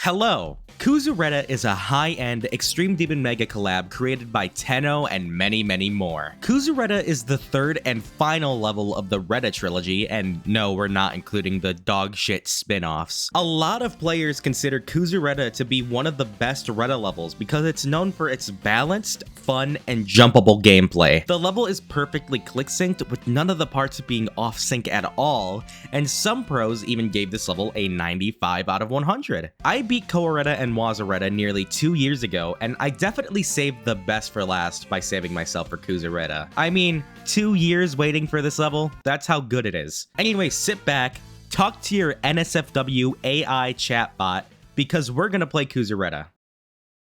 Hello! Kuzureta is a high-end Extreme Demon Mega collab created by Teno and many more. Kuzureta is the third and final level of the Reta trilogy, and no, we're not including the dogshit spin-offs. A lot of players consider Kuzureta to be one of the best Reta levels because it's known for its balanced, fun, and jumpable gameplay. The level is perfectly click-synced with none of the parts being off-sync at all, and some pros even gave this level a 95 out of 100. I beat Kowareta and Wasureta nearly 2 years ago, and I definitely saved the best for last by saving myself for Kuzureta. I mean, 2 years waiting for this level? That's how good it is. Anyway, sit back, talk to your NSFW AI chatbot, because we're gonna play Kuzureta.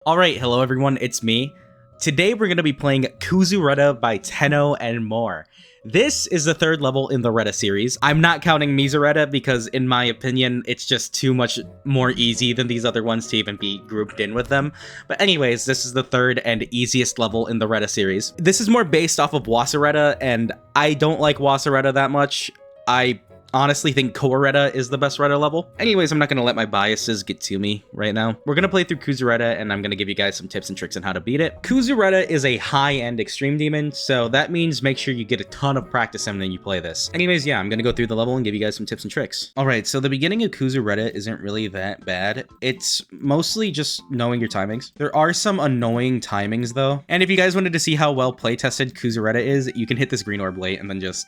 Alright, hello everyone, it's me. Today we're gonna be playing Kuzureta by Teno and more. This is the third level in the Reta series. I'm not counting Misureta because in my opinion, it's just too much more easy than these other ones to even be grouped in with them. But anyways, this is the third and easiest level in the Reta series. This is more based off of Wasureta, and I don't like Wasureta that much. I honestly think Kowareta is the best Reta level. Anyways, I'm not going to let my biases get to me right now. We're going to play through Kuzureta, and I'm going to give you guys some tips and tricks on how to beat it. Kuzureta is a high-end extreme demon, so that means make sure you get a ton of practice in when you play this. Anyways, yeah, I'm going to go through the level and give you guys some tips and tricks. Alright, so the beginning of Kuzureta isn't really that bad. It's mostly just knowing your timings. There are some annoying timings, though. And if you guys wanted to see how well play-tested Kuzureta is, you can hit this green orb late and then just...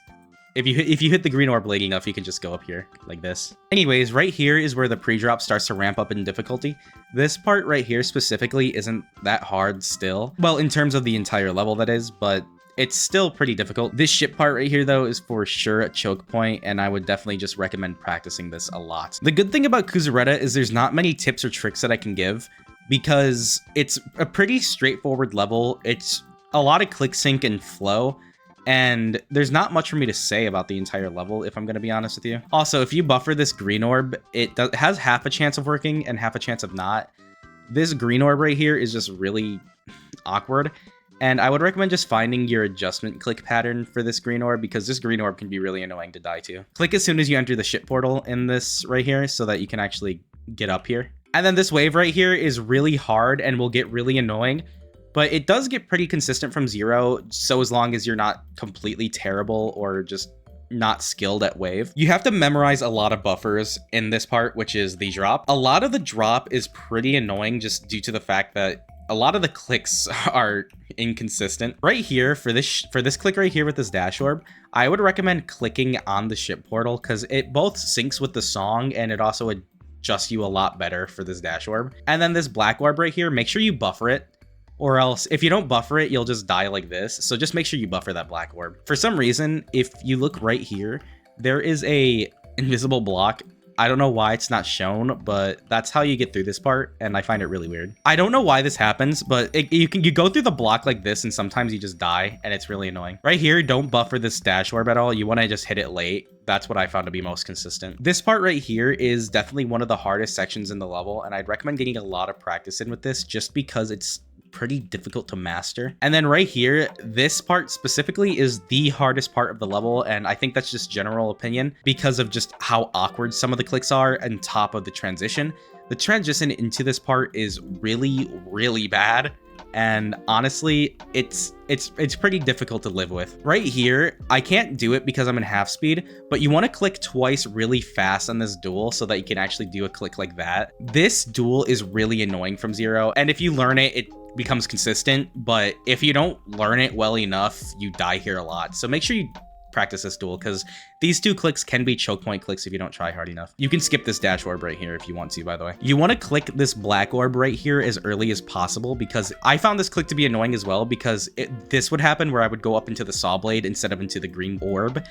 If you hit the green orb late enough, you can just go up here, like this. Anyways, right here is where the pre-drop starts to ramp up in difficulty. This part right here specifically isn't that hard still. Well, in terms of the entire level, that is, but it's still pretty difficult. This ship part right here, though, is for sure a choke point, and I would definitely just recommend practicing this a lot. The good thing about Kuzureta is there's not many tips or tricks that I can give, because it's a pretty straightforward level. It's a lot of click sync and flow, and there's not much for me to say about the entire level, if I'm going to be honest with you. Also, if you buffer this green orb, it has half a chance of working and half a chance of not. This green orb right here is just really awkward, and I would recommend just finding your adjustment click pattern for this green orb, because this green orb can be really annoying to die to. Click as soon as you enter the ship portal in this right here so that you can actually get up here. And then this wave right here is really hard and will get really annoying, but it does get pretty consistent from 0, so as long as you're not completely terrible or just not skilled at wave. You have to memorize a lot of buffers in this part, which is the drop. A lot of the drop is pretty annoying just due to the fact that a lot of the clicks are inconsistent. Right here, for this click right here with this dash orb, I would recommend clicking on the ship portal because it both syncs with the song and it also adjusts you a lot better for this dash orb. And then this black orb right here, make sure you buffer it, or else if you don't buffer it, you'll just die like this. So just make sure you buffer that black orb. For some reason, if you look right here, there is a invisible block. I don't know why it's not shown, but that's how you get through this part, and I find it really weird. I don't know why this happens, but you go through the block like this, and sometimes you just die, and it's really annoying. Right here, don't buffer this dash orb at all. You want to just hit it late. That's what I found to be most consistent. This part right here is definitely one of the hardest sections in the level, and I'd recommend getting a lot of practice in with this just because it's pretty difficult to master. And then right here, this part specifically is the hardest part of the level, and I think that's just general opinion because of just how awkward some of the clicks are on top of the transition. The transition into this part is really bad, and honestly, it's pretty difficult to live with. Right here, I can't do it because I'm in half speed, but you want to click twice really fast on this duel so that you can actually do a click like that. This duel is really annoying from 0, and if you learn it, it becomes consistent, but if you don't learn it well enough, you die here a lot. So make sure you practice this duel, because these 2 clicks can be choke point clicks if you don't try hard enough. You can skip this dash orb right here if you want to, by the way. You want to click this black orb right here as early as possible, because I found this click to be annoying as well, because this would happen where I would go up into the saw blade instead of into the green orb.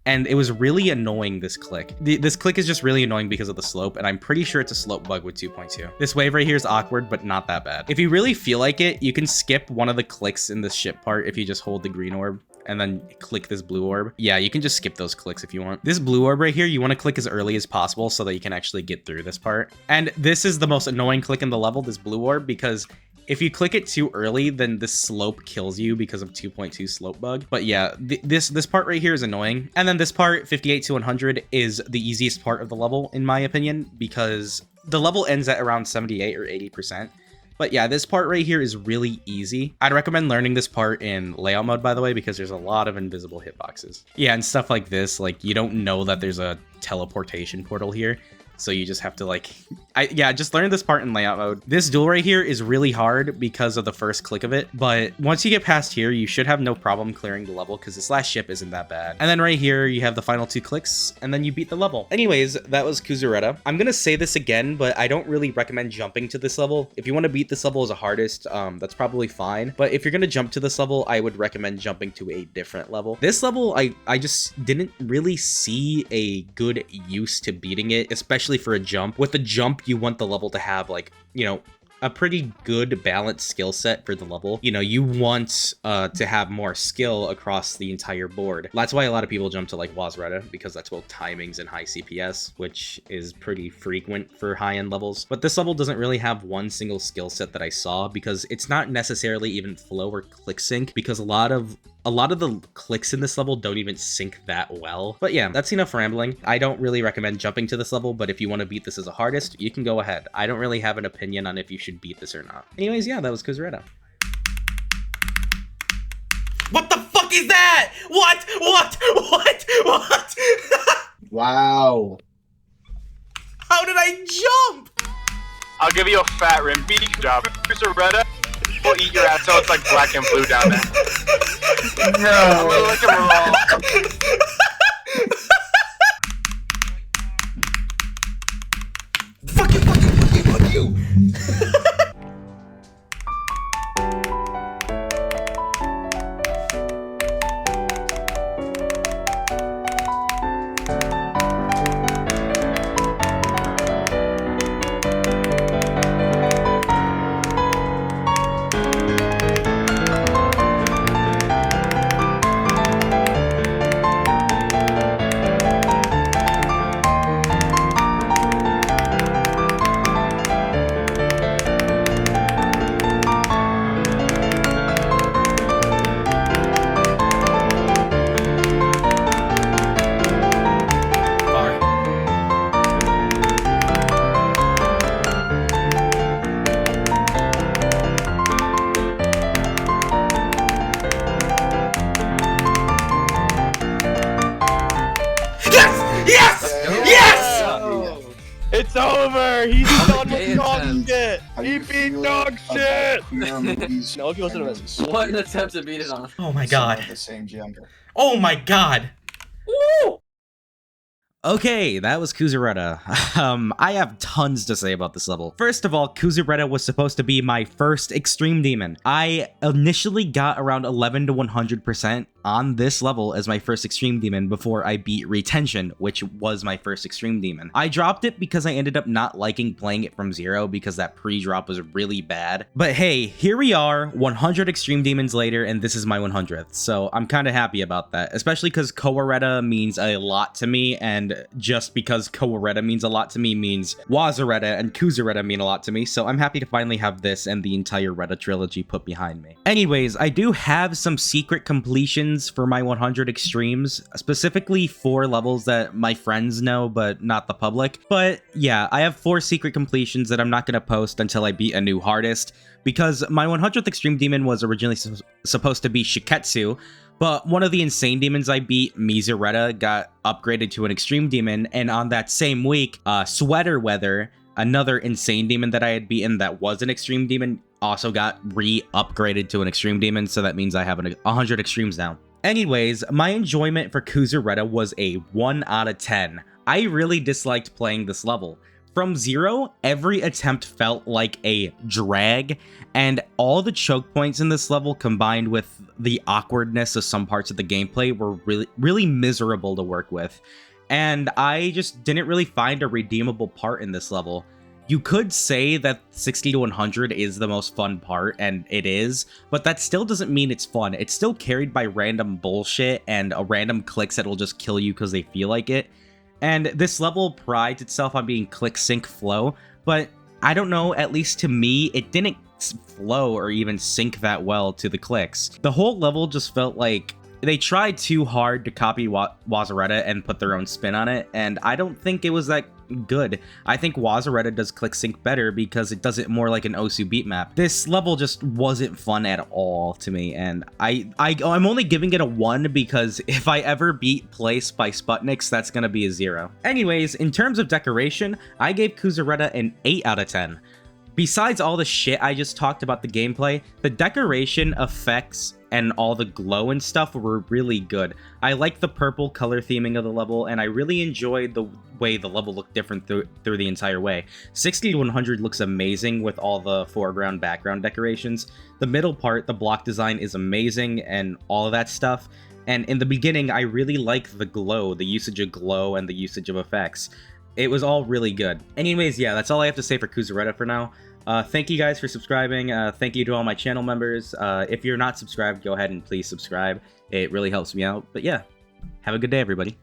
And it was really annoying, this click. This click is just really annoying because of the slope, and I'm pretty sure it's a slope bug with 2.2. This wave right here is awkward, but not that bad. If you really feel like it, you can skip one of the clicks in this ship part if you just hold the green orb and then click this blue orb. Yeah, you can just skip those clicks if you want. This blue orb right here, you want to click as early as possible so that you can actually get through this part. And this is the most annoying click in the level, this blue orb, because if you click it too early, then the slope kills you because of 2.2 slope bug. But yeah, this part right here is annoying. And then this part, 58 to 100, is the easiest part of the level, in my opinion, because the level ends at around 78 or 80%. But yeah, this part right here is really easy. I'd recommend learning this part in layout mode, by the way, because there's a lot of invisible hitboxes. Yeah, and stuff like this, like you don't know that there's a teleportation portal here. So you just have to like, just learn this part in layout mode. This duel right here is really hard because of the first click of it. But once you get past here, you should have no problem clearing the level because this last ship isn't that bad. And then right here, you have the final 2 clicks and then you beat the level. Anyways, that was Kuzureta. I'm going to say this again, but I don't really recommend jumping to this level. If you want to beat this level as a hardest, that's probably fine. But if you're going to jump to this level, I would recommend jumping to a different level. This level, I just didn't really see a good use to beating it, especially for a jump. With a jump, you want the level to have like, you know, a pretty good balanced skill set for the level. You know, you want to have more skill across the entire board. That's why a lot of people jump to like Wasureta, because that's both timings and high CPS, which is pretty frequent for high-end levels. But this level doesn't really have one single skill set that I saw, because it's not necessarily even flow or click sync, because a lot of the clicks in this level don't even sync that well. But yeah, that's enough rambling. I don't really recommend jumping to this level, but if you want to beat this as a hardest, you can go ahead. I don't really have an opinion on if you should beat this or not. Anyways, yeah, that was Kuzureta. What the fuck is that? What? Wow. How did I jump? I'll give you a fat rim. Beating job. Kuzureta will eat your ass so it's like black and blue down there. No. I'm gonna look at Fuck you. It's over! He's done with dog shit! He beat dog shit! No, if you listen to this. What an attempt to beat it on. Oh my god. The same gender. Oh my god. Woo! Okay, that was Kuzureta. I have tons to say about this level. First of all, Kuzureta was supposed to be my first extreme demon. I initially got around 11 to 100% on this level as my first extreme demon before I beat Retention, which was my first extreme demon. I dropped it because I ended up not liking playing it from 0 because that pre-drop was really bad. But hey, here we are, 100 extreme demons later, and this is my 100th. So I'm kind of happy about that, especially because Kowareta means a lot to me, and just because Kowareta means a lot to me means Wasureta and Kuzureta mean a lot to me, so I'm happy to finally have this and the entire Reta trilogy put behind me. Anyways, I do have some secret completions for my 100 extremes, specifically 4 levels that my friends know but not the public. But yeah, I have 4 secret completions that I'm not going to post until I beat a new hardest, because my 100th extreme demon was originally supposed to be Shiketsu, but one of the insane demons I beat, Mizureta, got upgraded to an extreme demon, and on that same week, Sweater Weather, another insane demon that I had beaten that was an extreme demon, also got re-upgraded to an extreme demon, so that means I have 100 extremes now. Anyways, my enjoyment for Kuzureta was a 1 out of 10. I really disliked playing this level. From 0, every attempt felt like a drag, and all the choke points in this level combined with the awkwardness of some parts of the gameplay were really miserable to work with. And I just didn't really find a redeemable part in this level. You could say that 60 to 100 is the most fun part, and it is, but that still doesn't mean it's fun. It's still carried by random bullshit and random clicks that will just kill you because they feel like it. And this level prides itself on being click, sync, flow, but I don't know, at least to me, it didn't flow or even sync that well to the clicks. The whole level just felt like they tried too hard to copy Wasureta and put their own spin on it, and I don't think it was that good. I think Wasureta does click sync better because it does it more like an Osu beat map. This level just wasn't fun at all to me, and I'm only giving it a 1 because if I ever beat Place by Sputniks, that's gonna be a 0. Anyways, in terms of decoration, I gave Kuzureta an 8 out of 10. Besides all the shit I just talked about the gameplay, the decoration, effects, and all the glow and stuff were really good. I like the purple color theming of the level, and I really enjoyed the way the level looked different through the entire way. 60 to 100 looks amazing with all the foreground, background decorations. The middle part, the block design, is amazing, and all of that stuff. And in the beginning, I really like the glow, the usage of glow, and the usage of effects. It was all really good. Anyways, yeah, that's all I have to say for Kuzureta for now. Thank you guys for subscribing. Thank you to all my channel members. If you're not subscribed, go ahead and please subscribe. It really helps me out. But yeah, have a good day, everybody.